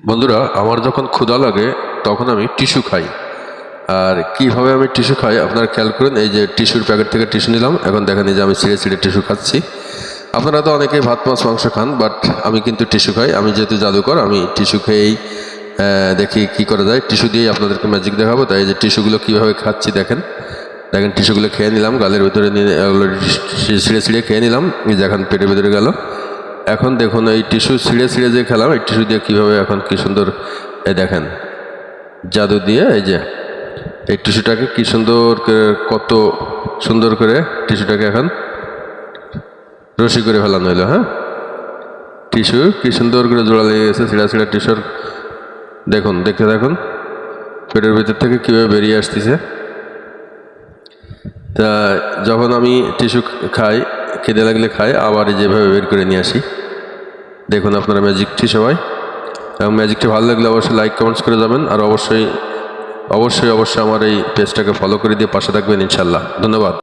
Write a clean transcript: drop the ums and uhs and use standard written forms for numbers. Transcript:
বন্ধুরা, আমার যখন ক্ষুধা লাগে তখন আমি টিস্যু খাই। আর কিভাবে আমি টিস্যু খাই আপনারা খেয়াল করেন। এই যে টিস্যুর প্যাকেট থেকে টিস্যু নিলাম, এখন দেখেন এই যে আমি ছিঁড়ে ছিঁড়ে টিস্যু খাচ্ছি। আপনারা তো অনেকেই ভাত মাছ মাংস খান, বাট আমি কিন্তু টিস্যু খাই। আমি যেহেতু জাদুকর, আমি টিস্যু খেয়েই দেখি কি করা যায়। টিস্যু দিয়েই আপনাদেরকে ম্যাজিক দেখাবো। তাই এই যে টিস্যুগুলো কীভাবে খাচ্ছি দেখেন। টিস্যুগুলো খেয়ে নিলাম, গালের ভিতরে নিয়ে ছিঁড়ে ছিঁড়ে খেয়ে নিলাম। এই যে এখন পেটের ভিতরে গেল। এখন দেখুন এই টিস্যু ছিঁড়ে ছিঁড়ে যে খেলাম, এই টিস্যু দিয়ে কীভাবে এখন কি সুন্দর দেখেন জাদু দিয়ে এই যে এই টিস্যুটাকে কি সুন্দর করে, কত সুন্দর করে টিস্যুটাকে এখন রশি করে ফেলানো হলো। হ্যাঁ, টিস্যু কি সুন্দর করে জোড়া লেগে গেছে ছিঁড়া ছিঁড়া টিস্যুর। দেখুন, দেখতে থাকুন পেটের ভিতর থেকে কীভাবে বেরিয়ে আসতেছে। তা যখন আমি টিস্যু খাই, খেতে লাগলে খাই, আবার যেভাবে বের করে নিয়ে আসি। দেখুন আপনারা ম্যাজিকটি সবাই, এবং ম্যাজিকটি ভালো লাগলে অবশ্যই লাইক কমেন্টস করে যাবেন। আর অবশ্যই অবশ্যই অবশ্যই আমার এই পেজটাকে ফলো করে দিয়ে পাশে থাকবেন ইনশাল্লাহ। ধন্যবাদ।